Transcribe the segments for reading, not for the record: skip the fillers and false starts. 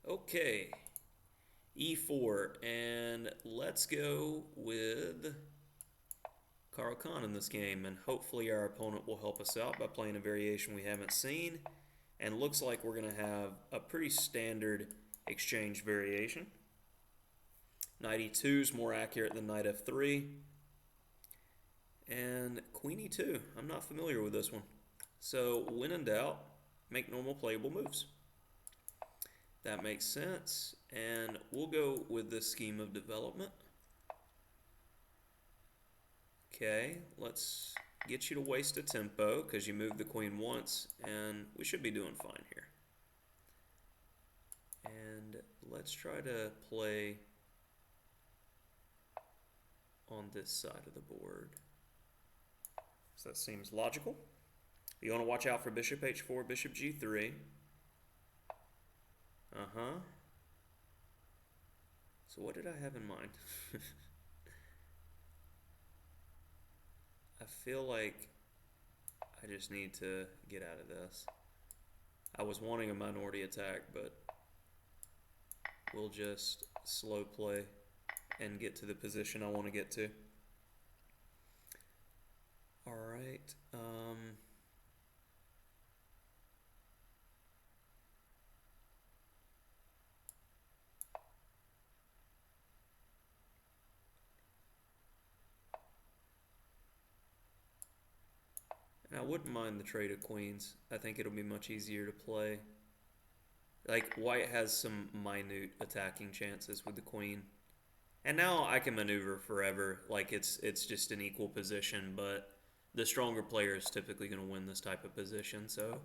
Okay, e4, and let's go with Caro Kann in this game, and hopefully our opponent will help us out by playing a variation we haven't seen, and looks like we're going to have a pretty standard exchange variation. Knight e2 is more accurate than knight f3, and queen e2. I'm not familiar with this one. So when in doubt, make normal playable moves. That makes sense, and we'll go with this scheme of development. Okay, let's get you to waste a tempo because you moved the queen once, and we should be doing fine here. And let's try to play on this side of the board. So that seems logical. You want to watch out for bishop h4, bishop g3. So what did I have in mind? I feel like I just need to get out of this. I was wanting a minority attack, but we'll just slow play and get to the position I want to get to. All right. And I wouldn't mind the trade of queens. I think it'll be much easier to play. Like, white has some minute attacking chances with the queen. And now I can maneuver forever. Like, it's just an equal position, but the stronger player is typically going to win this type of position, so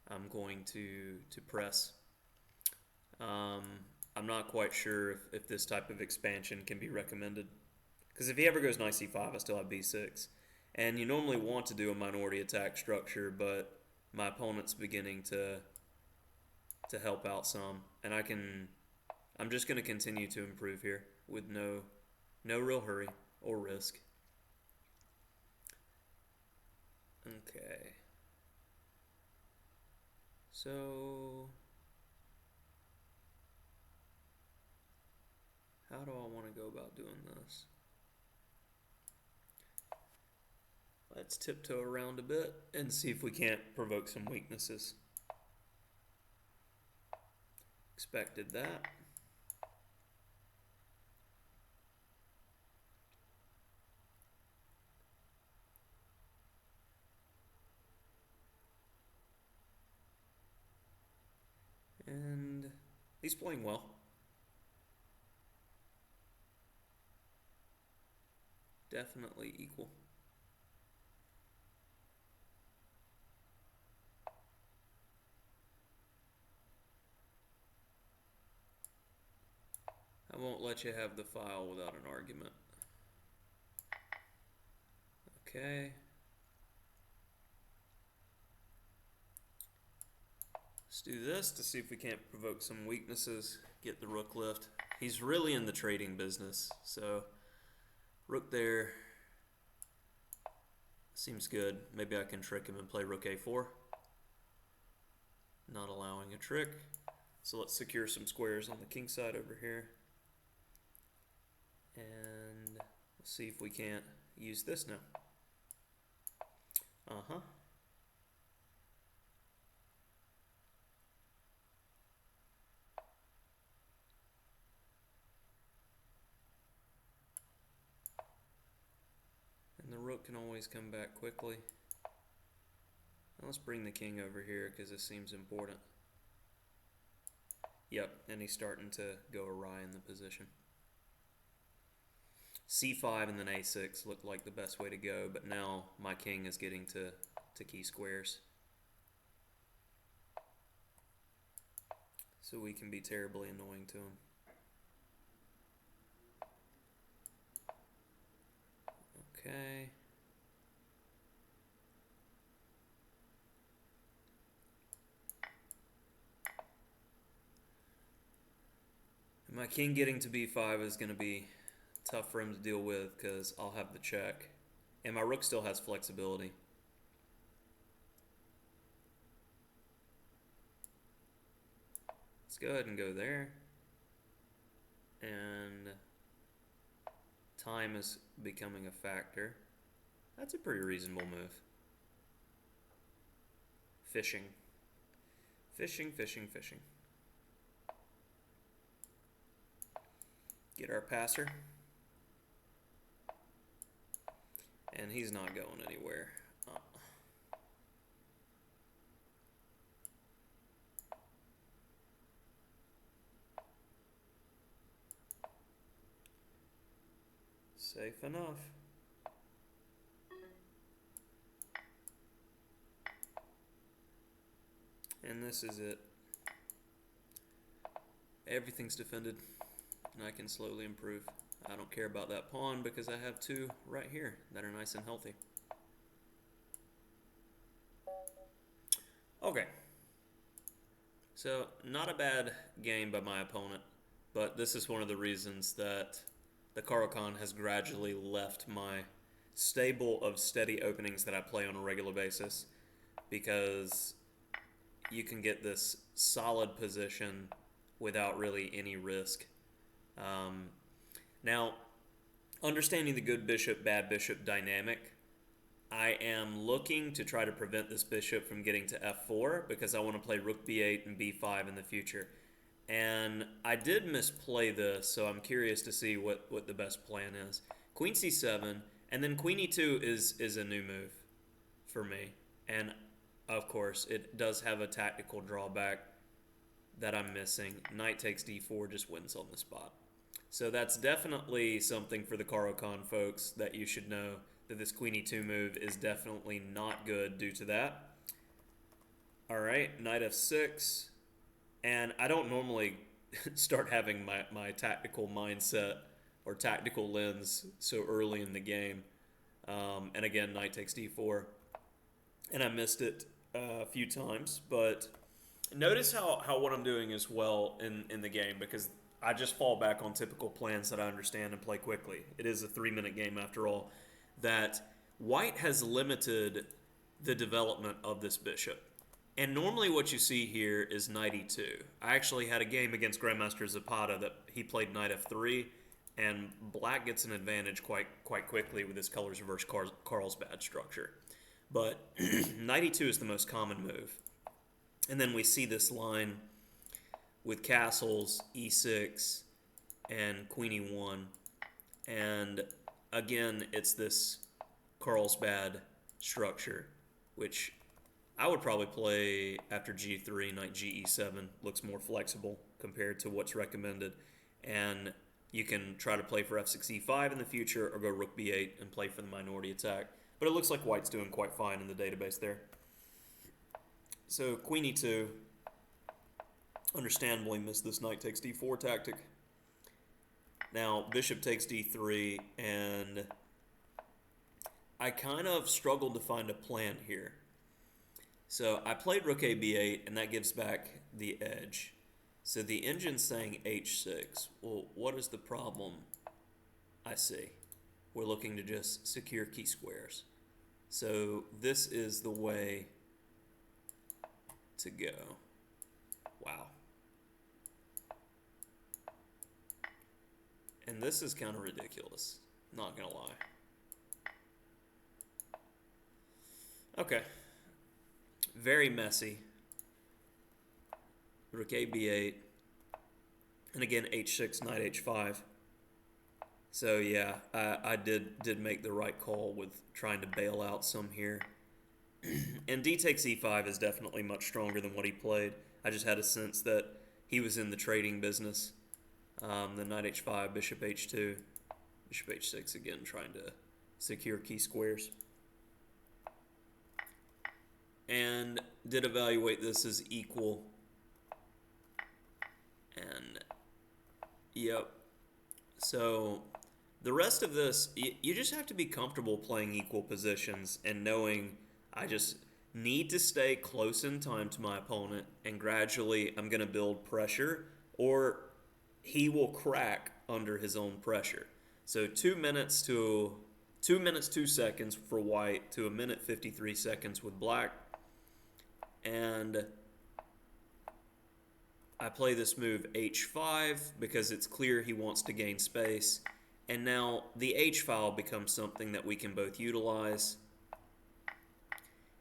I'm going to press. I'm not quite sure if this type of expansion can be recommended. Because if he ever goes knight c5, I still have b6. And you normally want to do a minority attack structure, but my opponent's beginning to help out some. And I'm just going to continue to improve here with no real hurry or risk. Okay. So how do I want to go about doing this? Let's tiptoe around a bit and see if we can't provoke some weaknesses. Expected that. And he's playing well. Definitely equal. I won't let you have the file without an argument. Okay. Let's do this to see if we can't provoke some weaknesses, get the rook lift. He's really in the trading business, so rook there seems good. Maybe I can trick him and play rook a4. Not allowing a trick. So let's secure some squares on the king side over here. And let's see if we can't use this now. And the rook can always come back quickly. Now let's bring the king over here because this seems important. Yep, and he's starting to go awry in the position. c5 and then a6 looked like the best way to go, but now my king is getting to key squares. So we can be terribly annoying to him. Okay. My king getting to b5 is going to be tough for him to deal with because I'll have the check. And my rook still has flexibility. Let's go ahead and go there. And time is becoming a factor. That's a pretty reasonable move. Fishing. Fishing, fishing, fishing. Get our passer. And he's not going anywhere. Safe enough. And this is it. Everything's defended, and I can slowly improve. I don't care about that pawn because I have two right here that are nice and healthy. Okay. So, not a bad game by my opponent, but this is one of the reasons that the Caro Kann has gradually left my stable of steady openings that I play on a regular basis, because you can get this solid position without really any risk. Now, understanding the good bishop, bad bishop dynamic, I am looking to try to prevent this bishop from getting to f4 because I want to play rook b8 and b5 in the future. And I did misplay this, so I'm curious to see what the best plan is. Queen c7, and then queen e2 is a new move for me. And of course, it does have a tactical drawback that I'm missing. Knight takes d4 just wins on the spot. So that's definitely something for the Caro Kann folks that you should know, that this queen e2 move is definitely not good due to that. Alright, knight f6. And I don't normally start having my tactical mindset or tactical lens so early in the game. And again, knight takes d4. And I missed it a few times, but notice how what I'm doing is well in the game, because I just fall back on typical plans that I understand and play quickly. It is a 3-minute game after all. That white has limited the development of this bishop. And normally what you see here is knight e2. I actually had a game against Grandmaster Zapata that he played knight f3, and black gets an advantage quite quickly with his colors reverse Carlsbad structure. But knight e2 is the most common move. And then we see this line with castles, e6, and queen e1. And again, it's this Carlsbad structure, which I would probably play after g3, knight ge7. Looks more flexible compared to what's recommended. And you can try to play for f6, e5 in the future, or go rook b8 and play for the minority attack. But it looks like white's doing quite fine in the database there. So queen e2, understandably missed this knight takes d4 tactic. Now bishop takes d3, and I kind of struggled to find a plan here. So I played rook a b8, and that gives back the edge. So the engine's saying h6. Well, what is the problem? I see. We're looking to just secure key squares. So this is the way to go. Wow. And this is kind of ridiculous, not gonna lie. Okay. Very messy. Rook a b8. And again, h6, knight h5. So yeah, I did make the right call with trying to bail out some here. And d takes e5 is definitely much stronger than what he played. I just had a sense that he was in the trading business. The knight h5, bishop h2, bishop h6, again trying to secure key squares. And did evaluate this as equal. And yep. So the rest of this, you just have to be comfortable playing equal positions and knowing I just need to stay close in time to my opponent, and gradually I'm going to build pressure, or he will crack under his own pressure. So 2 minutes 2 seconds for white to 1 minute 53 seconds with black. And I play this move h5 because it's clear he wants to gain space. And now the h-file becomes something that we can both utilize.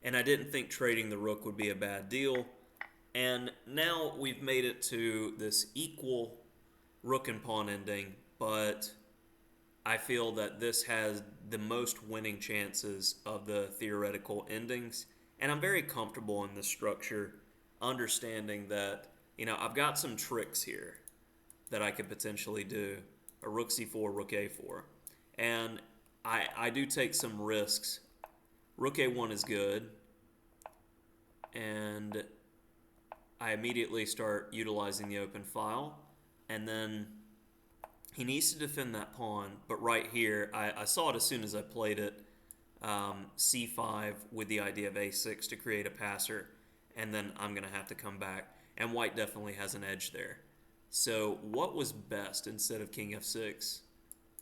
And I didn't think trading the rook would be a bad deal. And now we've made it to this equal rook and pawn ending, but I feel that this has the most winning chances of the theoretical endings. And I'm very comfortable in this structure, understanding that, I've got some tricks here that I could potentially do. A rook c4, rook a4. And I do take some risks. Rook a1 is good. And I immediately start utilizing the open file. And then he needs to defend that pawn. But right here, I saw it as soon as I played it. c5 with the idea of a6 to create a passer. And then I'm going to have to come back. And white definitely has an edge there. So what was best instead of king f6?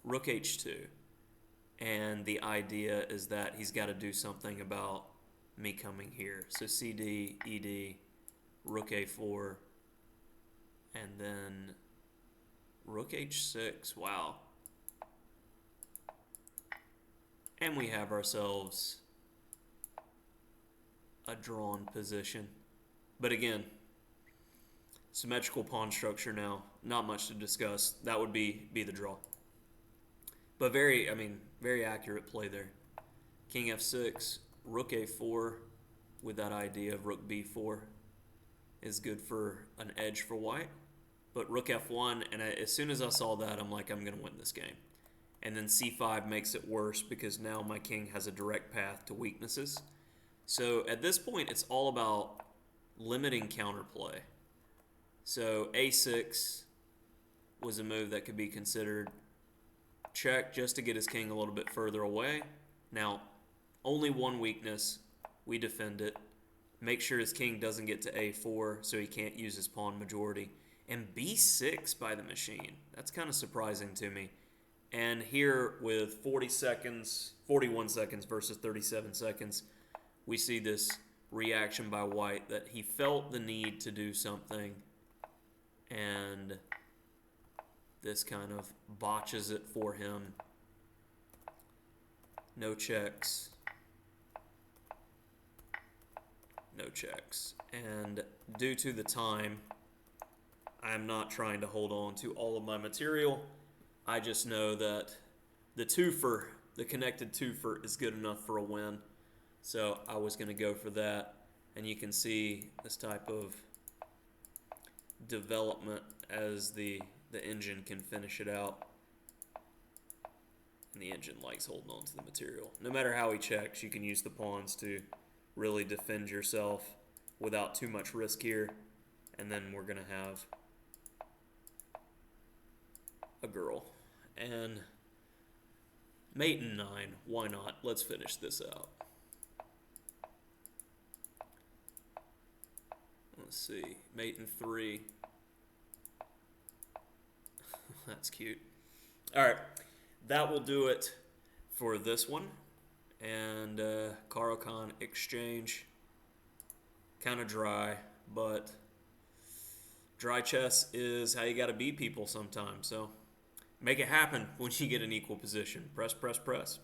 Rook h2. And the idea is that he's got to do something about me coming here. So cd, ed, rook a4, and then rook h6. Wow. And we have ourselves a drawn position. But again, symmetrical pawn structure now. Not much to discuss. That would be the draw. But very accurate play there. King f6, rook a4 with that idea of rook b4 is good for an edge for white. But rook f1, and as soon as I saw that, I'm like, I'm going to win this game. And then c5 makes it worse because now my king has a direct path to weaknesses. So at this point, it's all about limiting counterplay. So a6 was a move that could be considered. Check just to get his king a little bit further away. Now, only one weakness. We defend it. Make sure his king doesn't get to a4 so he can't use his pawn majority. And b6 by the machine. That's kind of surprising to me. And here with 41 seconds versus 37 seconds, we see this reaction by white that he felt the need to do something. And this kind of botches it for him. No checks. No checks. And due to the time, I'm not trying to hold on to all of my material. I just know that the connected twofer is good enough for a win. So I was going to go for that. And you can see this type of development as the engine can finish it out. And the engine likes holding on to the material. No matter how he checks, you can use the pawns to really defend yourself without too much risk here. And then we're going to have a girl. And mate in 9, why not? Let's finish this out. Let's see, mate in 3. That's cute. All right, that will do it for this one. And Caro Kann Exchange, kind of dry, but dry chess is how you got to beat people sometimes. So make it happen when you get an equal position. Press, press, press.